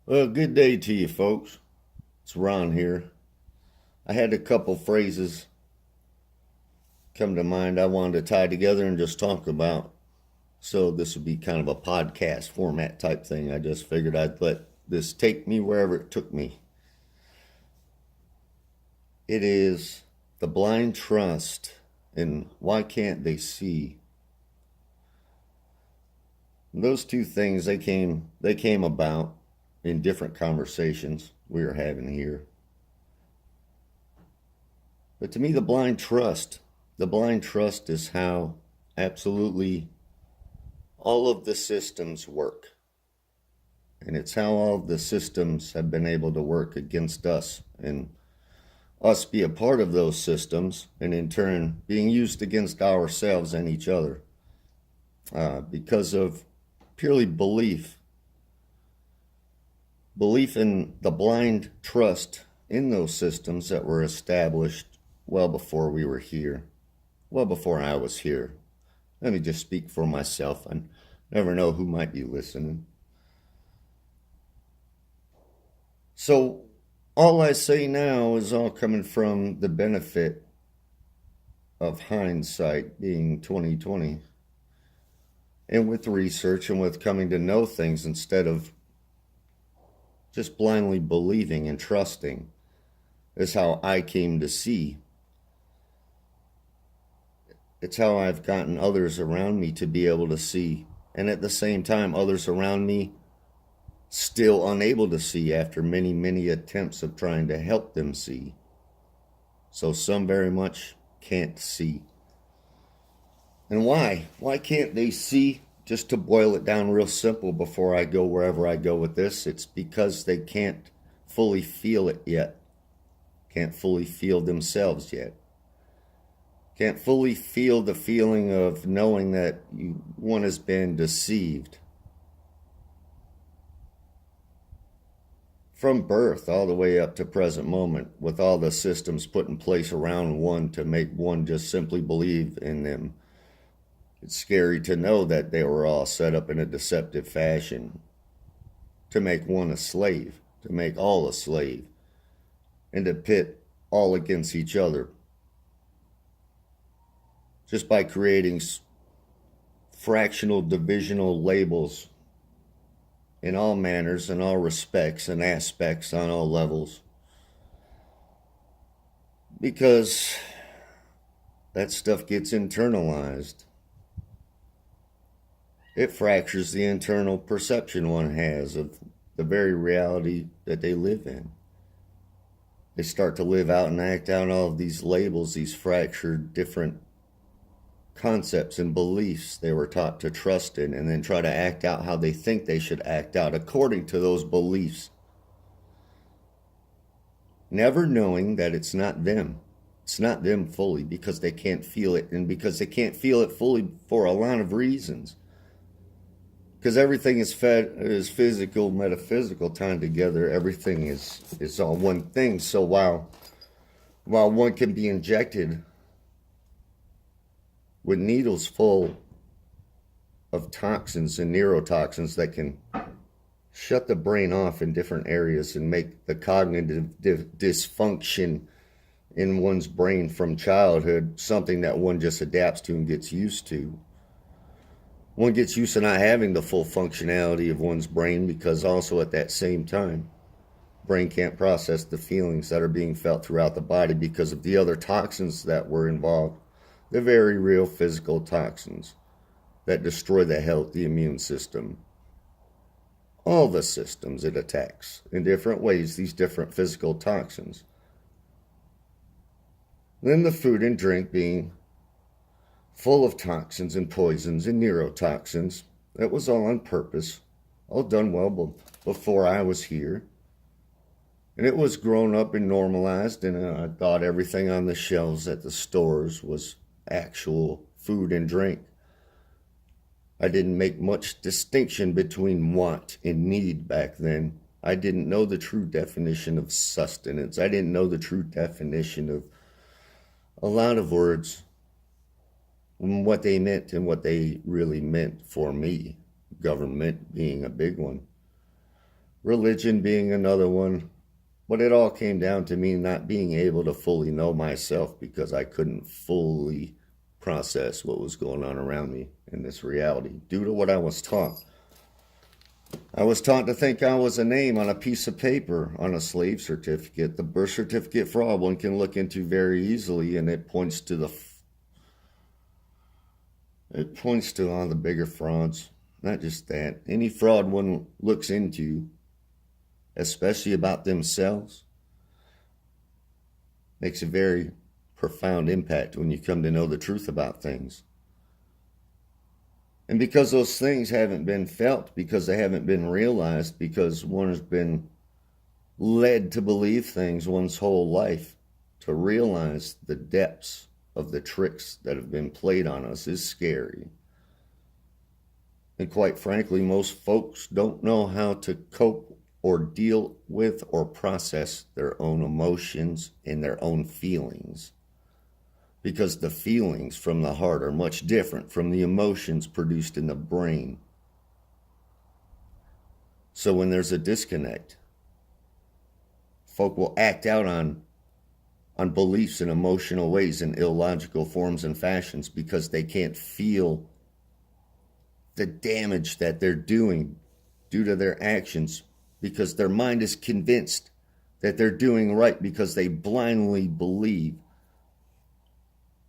Well, good day to you, folks. It's Ron here. I had a couple phrases come to mind I wanted to tie together and just talk about. So, this would be kind of a podcast format type thing. I just figured I'd let this take me wherever it took me. It is the blind trust and why can't they see? Those two things they came about in different conversations we were having here. But to me, the blind trust is how absolutely all of the systems work. And it's how all of the systems have been able to work against us and us be a part of those systems and in turn being used against ourselves and each other because of purely belief in the blind trust in those systems that were established well before we were here, well before I was here. Let me just speak for myself. I never know who might be listening. So, all I say now is all coming from the benefit of hindsight being 2020. And with research and with coming to know things instead of just blindly believing and trusting is how I came to see. It's how I've gotten others around me to be able to see. And at the same time, others around me still unable to see after many, many attempts of trying to help them see. So some very much can't see. And why? Why can't they see? Just to boil it down real simple before I go wherever I go with this, it's because they can't fully feel it yet. Can't fully feel themselves yet. Can't fully feel the feeling of knowing that one has been deceived. From birth all the way up to present moment, with all the systems put in place around one to make one just simply believe in them. It's scary to know that they were all set up in a deceptive fashion to make one a slave, to make all a slave, and to pit all against each other. Just by creating fractional divisional labels in all manners and all respects and aspects on all levels. Because that stuff gets internalized. It fractures the internal perception one has of the very reality that they live in. They start to live out and act out all of these labels, these fractured different concepts and beliefs they were taught to trust in, and then try to act out how they think they should act out according to those beliefs. Never knowing that it's not them. It's not them fully because they can't feel it, and because they can't feel it fully for a lot of reasons. Because everything is physical, metaphysical, tied together. Everything is all one thing. So while one can be injected with needles full of toxins and neurotoxins that can shut the brain off in different areas and make the cognitive dysfunction in one's brain from childhood something that one just adapts to and gets used to. One gets used to not having the full functionality of one's brain because also at that same time, brain can't process the feelings that are being felt throughout the body because of the other toxins that were involved. The very real physical toxins that destroy the health, the immune system, all the systems it attacks in different ways, these different physical toxins. Then the food and drink being full of toxins and poisons and neurotoxins. That was all on purpose, all done well before I was here. And it was grown up and normalized, and I thought everything on the shelves at the stores was actual food and drink. I didn't make much distinction between want and need back then. I didn't know the true definition of sustenance. I didn't know the true definition of a lot of words, what they meant and what they really meant for me, government being a big one. religion being another one. But it all came down to me not being able to fully know myself because I couldn't fully process what was going on around me in this reality due to what I was taught. I was taught to think I was a name on a piece of paper on a slave certificate. The birth certificate fraud one can look into very easily, and it points to all the bigger frauds. Not just that. Any fraud one looks into, especially about themselves, makes a very profound impact when you come to know the truth about things. And because those things haven't been felt, because they haven't been realized, because one has been led to believe things one's whole life, to realize the depths of the tricks that have been played on us is scary. And quite frankly, most folks don't know how to cope or deal with or process their own emotions and their own feelings. Because the feelings from the heart are much different from the emotions produced in the brain. So when there's a disconnect, folk will act out on beliefs in emotional ways in illogical forms and fashions because they can't feel the damage that they're doing due to their actions, because their mind is convinced that they're doing right because they blindly believe.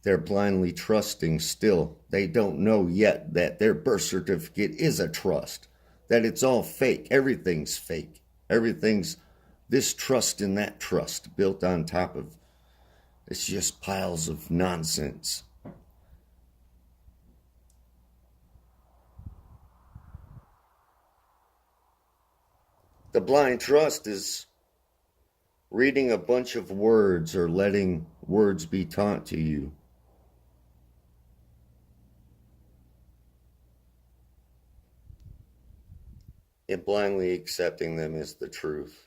They're blindly trusting still. They don't know yet that their birth certificate is a trust, that it's all fake. Everything's fake. Everything's this trust and that trust built on top of. It's just piles of nonsense. The blind trust is reading a bunch of words or letting words be taught to you. And blindly accepting them as the truth.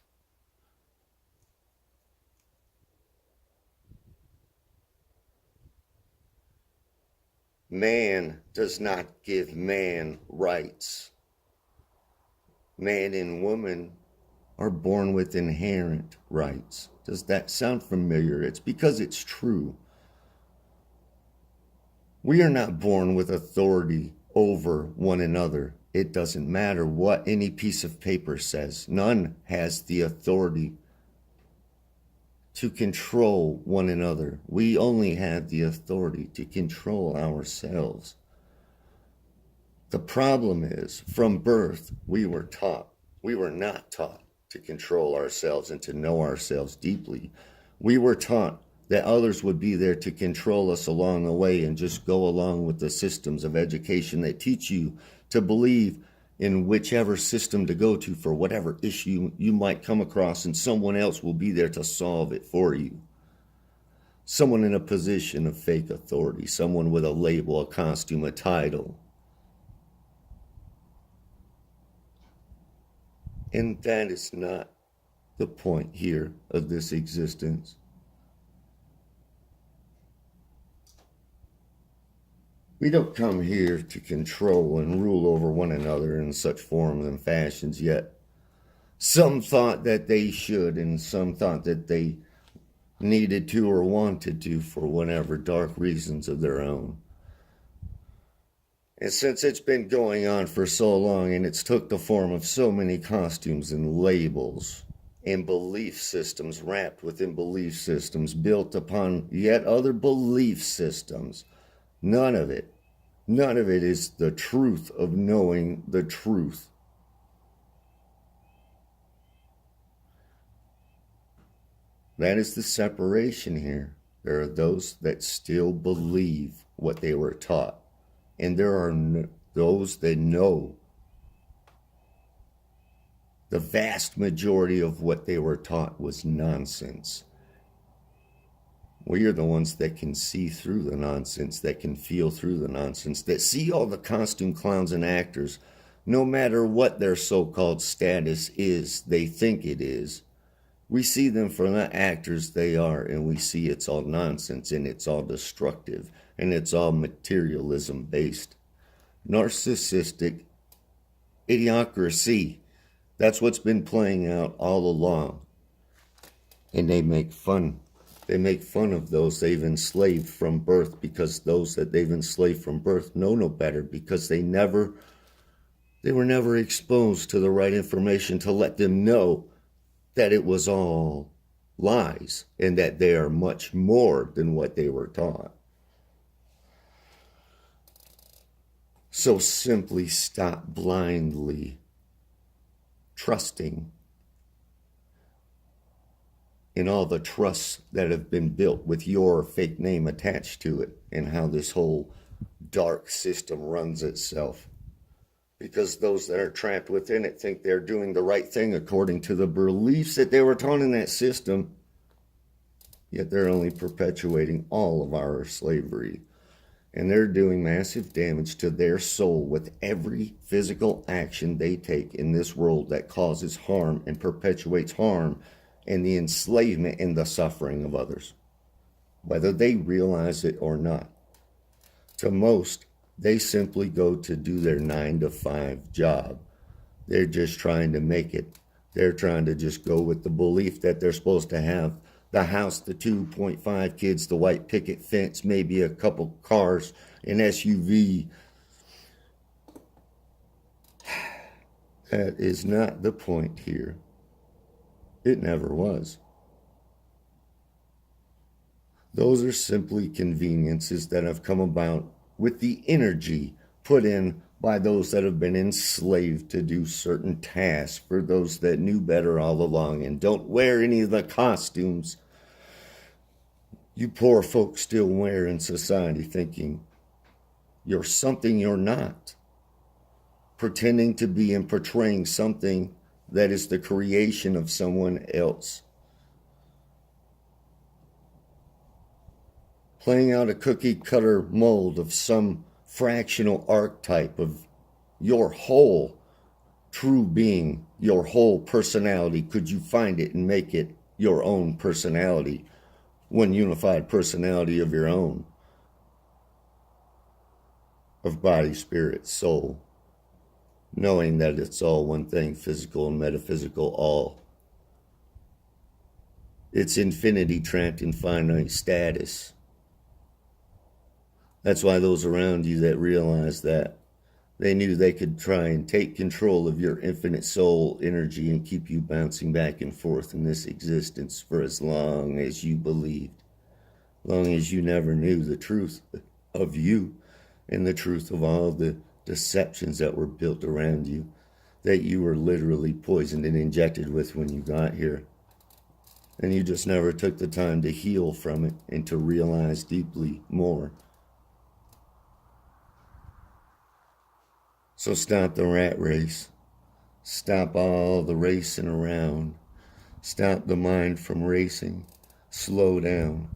Man does not give man rights. Man and woman are born with inherent rights. Does that sound familiar? It's because it's true. We are not born with authority over one another. It doesn't matter what any piece of paper says. None has the authority to control one another. We only have the authority to control ourselves. The problem is, from birth, we were not taught to control ourselves and to know ourselves deeply. We were taught that others would be there to control us along the way and just go along with the systems of education that teach you to believe in whichever system to go to for whatever issue you might come across, and someone else will be there to solve it for you. Someone in a position of fake authority, someone with a label, a costume, a title. And that is not the point here of this existence. We don't come here to control and rule over one another in such forms and fashions, yet some thought that they should, and some thought that they needed to or wanted to for whatever dark reasons of their own. And since it's been going on for so long, and it's took the form of so many costumes and labels and belief systems wrapped within belief systems built upon yet other belief systems, none of it is the truth of knowing the truth. That is the separation here. There are those that still believe what they were taught, and there are those that know the vast majority of what they were taught was nonsense. We are the ones that can see through the nonsense, that can feel through the nonsense, that see all the costume clowns and actors, no matter what their so-called status is, they think it is. We see them for the actors they are, and we see it's all nonsense, and it's all destructive, and it's all materialism-based. Narcissistic idiocracy. That's what's been playing out all along. And they make fun. They make fun of those they've enslaved from birth, because those that they've enslaved from birth know no better, because they were never exposed to the right information to let them know that it was all lies and that they are much more than what they were taught. So simply stop blindly trusting in all the trusts that have been built with your fake name attached to it, and how this whole dark system runs itself. Because those that are trapped within it think they're doing the right thing according to the beliefs that they were taught in that system, yet they're only perpetuating all of our slavery. And they're doing massive damage to their soul with every physical action they take in this world that causes harm and perpetuates harm and the enslavement and the suffering of others, whether they realize it or not. To most, they simply go to do their 9-to-5 job. They're just trying to make it. They're trying to just go with the belief that they're supposed to have the house, the 2.5 kids, the white picket fence, maybe a couple cars, an SUV. That is not the point here. It never was. Those are simply conveniences that have come about with the energy put in by those that have been enslaved to do certain tasks for those that knew better all along and don't wear any of the costumes you poor folks still wear in society, thinking you're something you're not, pretending to be and portraying something that is the creation of someone else. Playing out a cookie cutter mold of some fractional archetype of your whole true being, your whole personality. Could you find it and make it your own personality, one unified personality of your own, of body, spirit, soul, knowing that it's all one thing, physical and metaphysical, all. It's infinity trapped in finite status. That's why those around you that realize that, they knew they could try and take control of your infinite soul energy and keep you bouncing back and forth in this existence for as long as you believed, long as you never knew the truth of you and the truth of all the deceptions that were built around you, that you were literally poisoned and injected with when you got here. And you just never took the time to heal from it and to realize deeply more. So stop the rat race. Stop all the racing around. Stop the mind from racing. Slow down.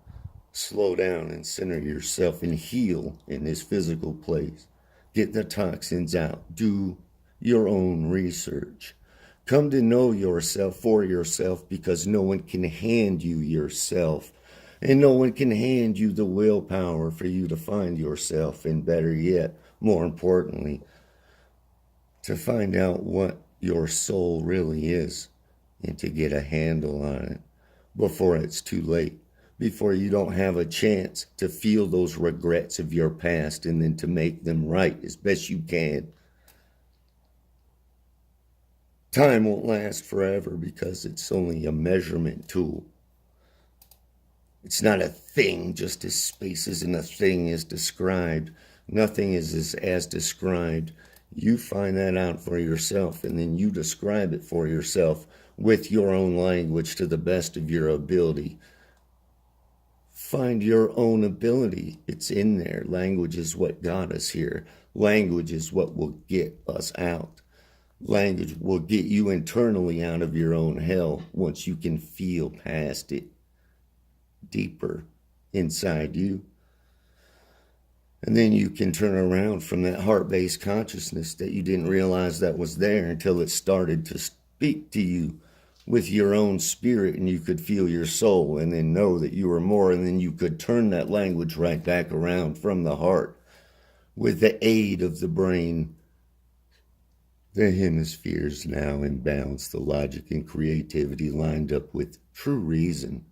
Slow down and center yourself and heal in this physical place. Get the toxins out. Do your own research. Come to know yourself for yourself, because no one can hand you yourself. And no one can hand you the willpower for you to find yourself. And better yet, more importantly, to find out what your soul really is and to get a handle on it before it's too late, before you don't have a chance to feel those regrets of your past and then to make them right as best you can. Time won't last forever because it's only a measurement tool. It's not a thing, just as space isn't a thing as described. Nothing is as described. You find that out for yourself, and then you describe it for yourself with your own language to the best of your ability. Find your own ability. It's in there. Language is what got us here. Language is what will get us out. Language will get you internally out of your own hell once you can feel past it deeper inside you. And then you can turn around from that heart-based consciousness that you didn't realize that was there until it started to speak to you with your own spirit, and you could feel your soul and then know that you were more, and then you could turn that language right back around from the heart with the aid of the brain The hemispheres now in balance, the logic and creativity lined up with true reason.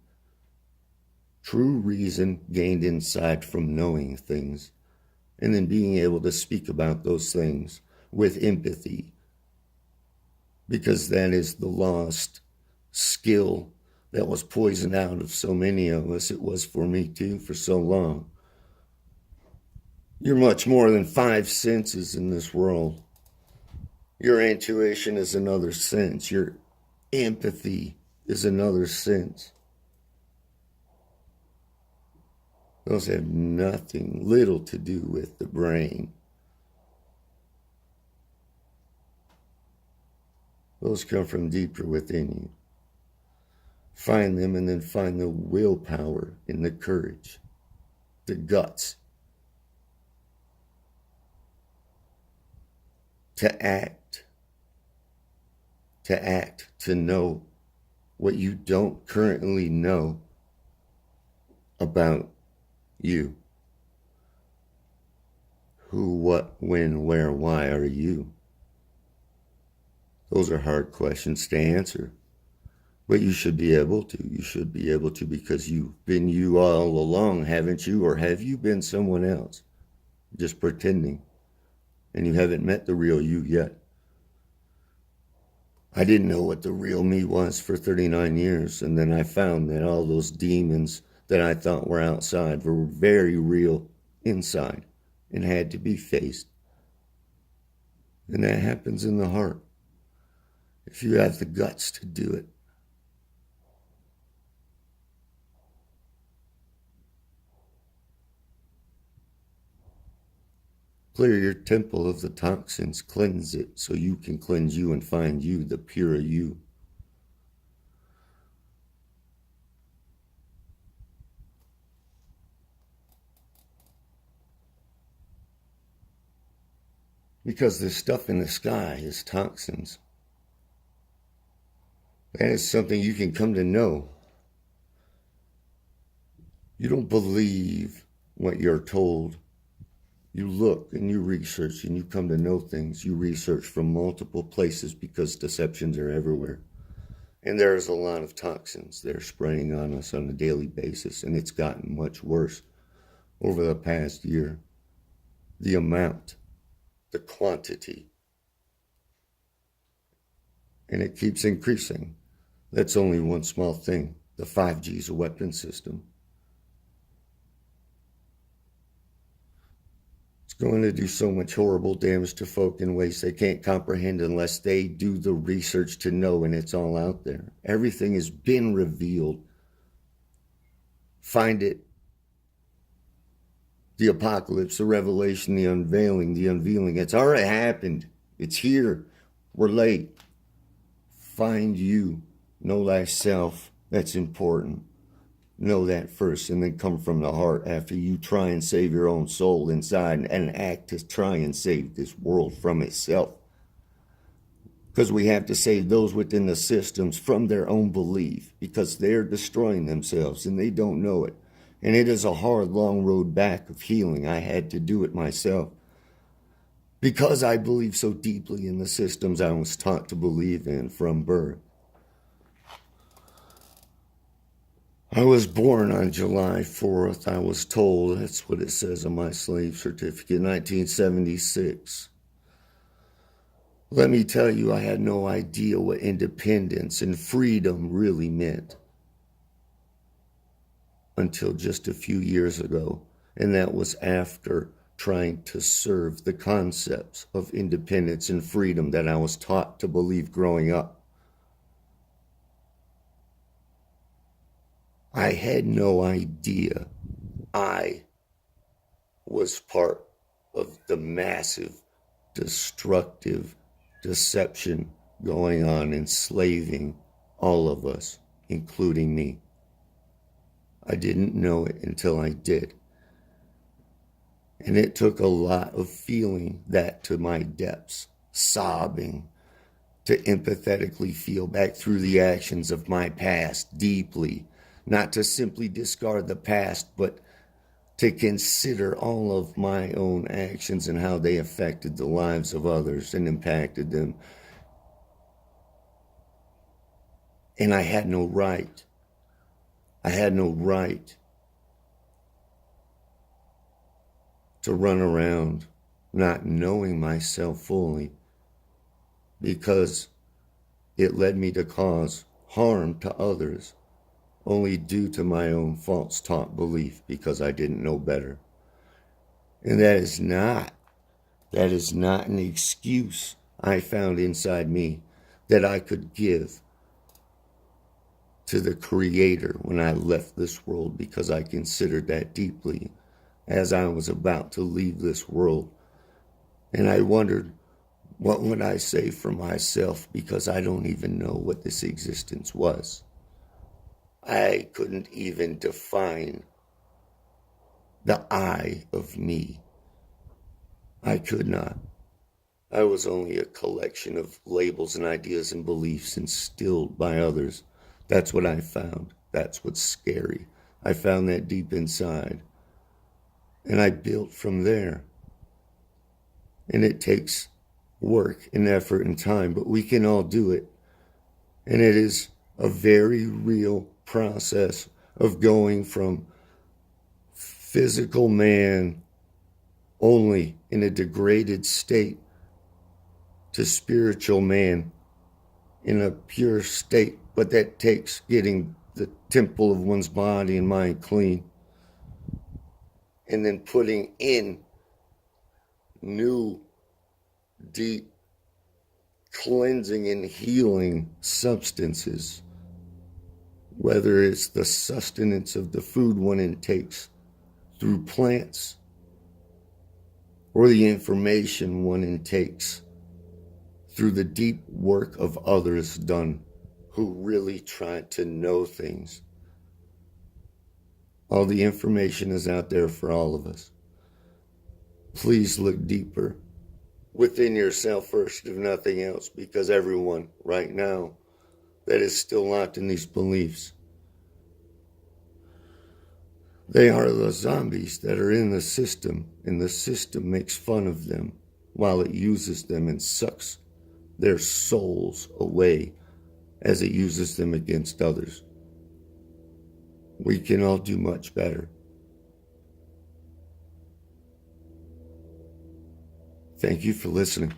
True reason gained insight from knowing things, and then being able to speak about those things with empathy, because that is the lost skill that was poisoned out of so many of us. It was for me too, for so long. You're much more than five senses in this world. Your intuition is another sense. Your empathy is another sense. Those have little to do with the brain. Those come from deeper within you. Find them, and then find the willpower and the courage, the guts to act, to know what you don't currently know about you. Who, what, when, where, why are you? Those are hard questions to answer, but you should be able to. You should be able to, because you've been you all along, haven't you? Or have you been someone else, just pretending, and you haven't met the real you yet? I didn't know what the real me was for 39 years, and then I found that all those demons that I thought were outside were very real inside and had to be faced. And that happens in the heart, if you have the guts to do it. Clear your temple of the toxins, cleanse it so you can cleanse you and find you, the pure you. Because this stuff in the sky is toxins. That is something you can come to know. You don't believe what you're told. You look and you research and you come to know things. You research from multiple places, because deceptions are everywhere. And there's a lot of toxins they're spraying on us on a daily basis, and it's gotten much worse over the past year. The amount, the quantity, and it keeps increasing. That's only one small thing. The 5G is a weapon system. It's going to do so much horrible damage to folk in ways they can't comprehend unless they do the research to know, and it's all out there. Everything has been revealed. Find it. The apocalypse, the revelation, the unveiling. It's already happened. It's here. We're late. Find you. Know thyself. That's important. Know that first, and then come from the heart after you try and save your own soul inside and act to try and save this world from itself. Because we have to save those within the systems from their own belief, because they're destroying themselves and they don't know it. And it is a hard, long road back of healing. I had to do it myself, because I believe so deeply in the systems I was taught to believe in from birth. I was born on July 4th. I was told, that's what it says on my slave certificate, 1976. Let me tell you, I had no idea what independence and freedom really meant until just a few years ago. And that was after trying to serve the concepts of independence and freedom that I was taught to believe growing up. I had no idea I was part of the massive, destructive deception going on, enslaving all of us, including me. I didn't know it until I did. And it took a lot of feeling that to my depths, sobbing, to empathetically feel back through the actions of my past deeply, not to simply discard the past, but to consider all of my own actions and how they affected the lives of others and impacted them. And I had no right. I had no right to run around not knowing myself fully, because it led me to cause harm to others only due to my own false taught belief, because I didn't know better. And that is not an excuse I found inside me that I could give to the Creator when I left this world, because I considered that deeply as I was about to leave this world. And I wondered, what would I say for myself, because I don't even know what this existence was. I couldn't even define the I of me. I could not. I was only a collection of labels and ideas and beliefs instilled by others. That's what I found. That's what's scary. I found that deep inside. And I built from there. And it takes work and effort and time, but we can all do it. And it is a very real process of going from physical man only in a degraded state to spiritual man in a pure state. But that takes getting the temple of one's body and mind clean, and then putting in new, deep, cleansing and healing substances, whether it's the sustenance of the food one intakes through plants, or the information one intakes through the deep work of others done who really tried to know things. All the information is out there for all of us. Please look deeper within yourself first, if nothing else, because everyone right now that is still locked in these beliefs, they are the zombies that are in the system, and the system makes fun of them while it uses them and sucks their souls away as it uses them against others. We can all do much better. Thank you for listening.